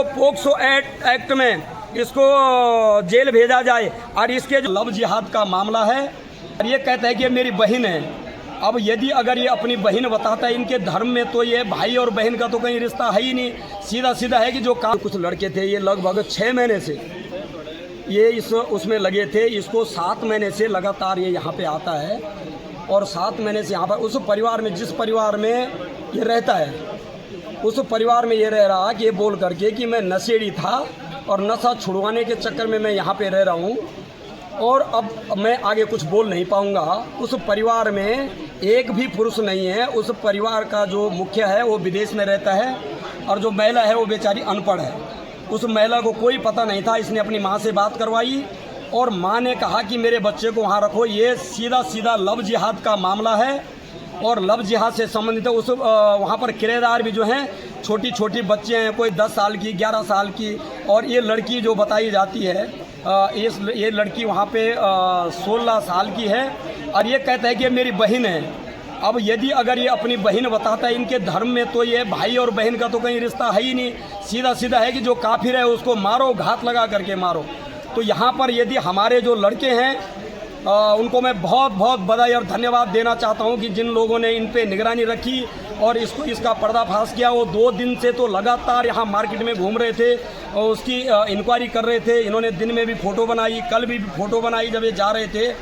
इसको POCSO act में इसको जेल भेजा जाए। और इसके जो लव जिहाद का मामला है, और ये कहता है कि ये मेरी बहन है। अब यदि अगर ये अपनी बहन बताता है इनके धर्म में, तो ये भाई और बहन का तो कहीं रिश्ता है ही नहीं। सीधा सीधा है कि जो काम कुछ लड़के थे, ये लगभग 6 महीने से ये उसमें लगे थे। इसको 7 महीने से लगातार ये यहाँ पे आता है, और 7 महीने से यहाँ पर उस परिवार में, जिस परिवार में ये रहता है, उस परिवार में ये रह रहा कि ये बोल करके कि मैं नशेड़ी था और नशा छुड़वाने के चक्कर में मैं यहाँ पे रह रहा हूँ, और अब मैं आगे कुछ बोल नहीं पाऊँगा। उस परिवार में एक भी पुरुष नहीं है। उस परिवार का जो मुखिया है वो विदेश में रहता है, और जो महिला है वो बेचारी अनपढ़ है। उस महिला को कोई पता नहीं था। इसने अपनी माँ से बात करवाई, और माँ ने कहा कि मेरे बच्चे को वहाँ रखो। ये सीधा सीधा लव जिहाद का मामला है, और लव जिहाद से संबंधित है। उस वहाँ पर किराएदार भी जो हैं छोटी छोटी बच्चे हैं, कोई 10 साल की, 11 साल की, और ये लड़की जो बताई जाती है, ये लड़की वहाँ पे 16 साल की है, और ये कहता है कि ये मेरी बहन है। अब यदि अगर ये अपनी बहन बताता है इनके धर्म में, तो ये भाई और बहन का तो कहीं रिश्ता है ही नहीं। सीधा सीधा है कि जो काफिर है उसको मारो, घात लगा करके मारो। तो यहाँ पर यदि हमारे जो लड़के हैं उनको मैं बहुत बहुत बधाई और धन्यवाद देना चाहता हूँ कि जिन लोगों ने इन पे निगरानी रखी और इसका पर्दाफाश किया। वो 2 दिन से तो लगातार यहाँ मार्केट में घूम रहे थे और उसकी इंक्वायरी कर रहे थे। इन्होंने दिन में भी फ़ोटो बनाई, कल भी फ़ोटो बनाई जब ये जा रहे थे।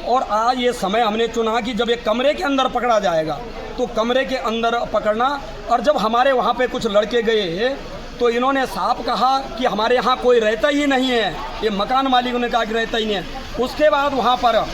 और आज ये समय हमने चुना कि जब ये कमरे के अंदर पकड़ा जाएगा तो कमरे के अंदर पकड़ना। और जब हमारे वहाँ पे कुछ लड़के गए तो इन्होंने साफ कहा कि हमारे यहाँ कोई रहता ही नहीं है। ये मकान मालिकों ने कहा कि रहता ही नहीं है। उसके बाद वहाँ पर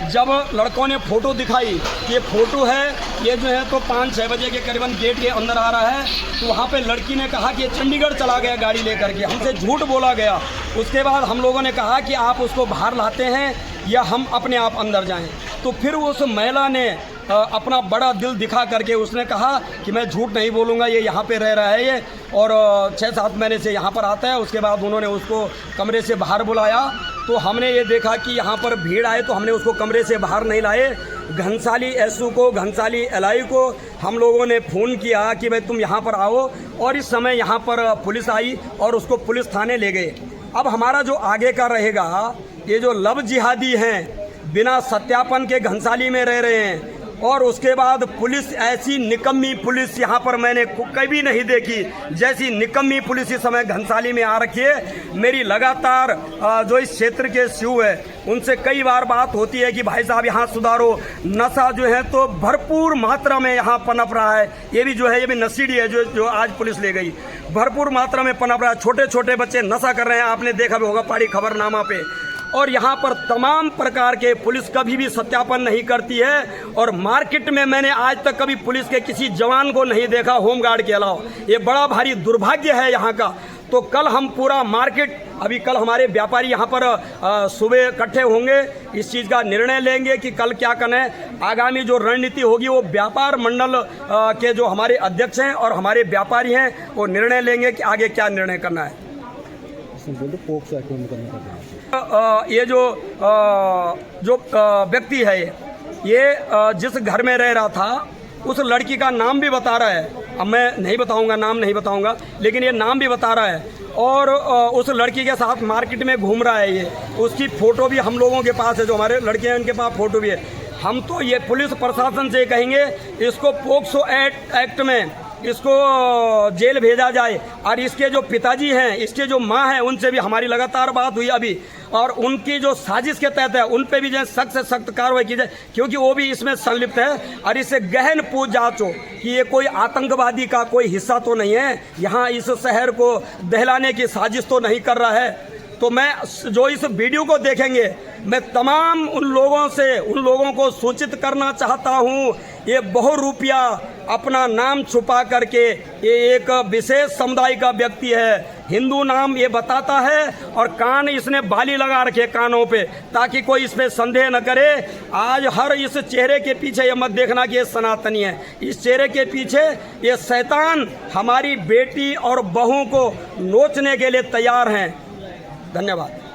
जब लड़कों ने फ़ोटो दिखाई, ये फ़ोटो है, ये जो है तो 5-6 बजे के करीबन गेट के अंदर आ रहा है, तो वहाँ पे लड़की ने कहा कि ये चंडीगढ़ चला गया गाड़ी लेकर के। हमसे झूठ बोला गया। उसके बाद हम लोगों ने कहा कि आप उसको बाहर लाते हैं या हम अपने आप अंदर जाएं। तो फिर उस महिला ने अपना बड़ा दिल दिखा करके उसने कहा कि मैं झूठ नहीं बोलूँगा, ये यहाँ पे रह रहा है ये, और 6-7 महीने से यहाँ पर आता है। उसके बाद उन्होंने उसको कमरे से बाहर बुलाया, तो हमने ये देखा कि यहाँ पर भीड़ आए तो हमने उसको कमरे से बाहर नहीं लाए। घनसाली एसओ को, घनसाली एलआई को हम लोगों ने फ़ोन किया कि भाई तुम यहाँ पर आओ, और इस समय यहाँ पर पुलिस आई और उसको पुलिस थाने ले गए। अब हमारा जो आगे का रहेगा, ये जो लव जिहादी हैं, बिना सत्यापन के घनसाली में रह रहे हैं, और उसके बाद पुलिस, ऐसी निकम्मी पुलिस यहाँ पर मैंने कभी नहीं देखी जैसी निकम्मी पुलिस इस समय घनसाली में आ रखी है। मेरी लगातार जो इस क्षेत्र के सीओ है उनसे कई बार बात होती है कि भाई साहब यहाँ सुधारो, नशा जो है तो भरपूर मात्रा में यहाँ पनप रहा है। ये भी जो है ये भी नशीड़ी है जो आज पुलिस ले गई, भरपूर मात्रा में पनप रहा है। छोटे छोटे बच्चे नशा कर रहे हैं, आपने देखा भी होगा पहाड़ी खबरनामा पे। और यहाँ पर तमाम प्रकार के पुलिस कभी भी सत्यापन नहीं करती है। और मार्केट में मैंने आज तक कभी पुलिस के किसी जवान को नहीं देखा होमगार्ड के अलावा। ये बड़ा भारी दुर्भाग्य है यहाँ का। तो कल हम पूरा मार्केट, अभी कल हमारे व्यापारी यहाँ पर सुबह इकट्ठे होंगे, इस चीज़ का निर्णय लेंगे कि कल क्या करना है। आगामी जो रणनीति होगी वो व्यापार मंडल के जो हमारे अध्यक्ष हैं और हमारे व्यापारी हैं वो निर्णय लेंगे कि आगे क्या निर्णय करना है। ये जो व्यक्ति है, ये जिस घर में रह रहा था उस लड़की का नाम भी बता रहा है। अब मैं नहीं बताऊंगा, नाम नहीं बताऊंगा, लेकिन ये नाम भी बता रहा है। और उस लड़की के साथ मार्केट में घूम रहा है ये। उसकी फ़ोटो भी हम लोगों के पास है, जो हमारे लड़के हैं उनके पास फ़ोटो भी है। हम तो ये पुलिस प्रशासन से कहेंगे इसको पोक्सो एक्ट में इसको जेल भेजा जाए। और इसके जो पिताजी हैं, इसके जो माँ हैं, उनसे भी हमारी लगातार बात हुई अभी, और उनकी जो साजिश के तहत है उन पे भी जो सख्त से सख्त कार्रवाई की जाए, क्योंकि वो भी इसमें संलिप्त है। और इससे गहन पूछ जांच हो कि ये कोई आतंकवादी का कोई हिस्सा तो नहीं है, यहाँ इस शहर को दहलाने की साजिश तो नहीं कर रहा है। तो मैं जो इस वीडियो को देखेंगे, मैं तमाम उन लोगों को सूचित करना चाहता हूँ। ये बहुरूपिया अपना नाम छुपा करके ये एक विशेष समुदाय का व्यक्ति है, हिंदू नाम ये बताता है, और कान इसने बाली लगा रखे कानों पे, ताकि कोई इस पे संदेह न करे। आज हर इस चेहरे के पीछे ये मत देखना कि ये सनातनी है। इस चेहरे के पीछे ये शैतान हमारी बेटी और बहू को नोचने के लिए तैयार हैं। धन्यवाद।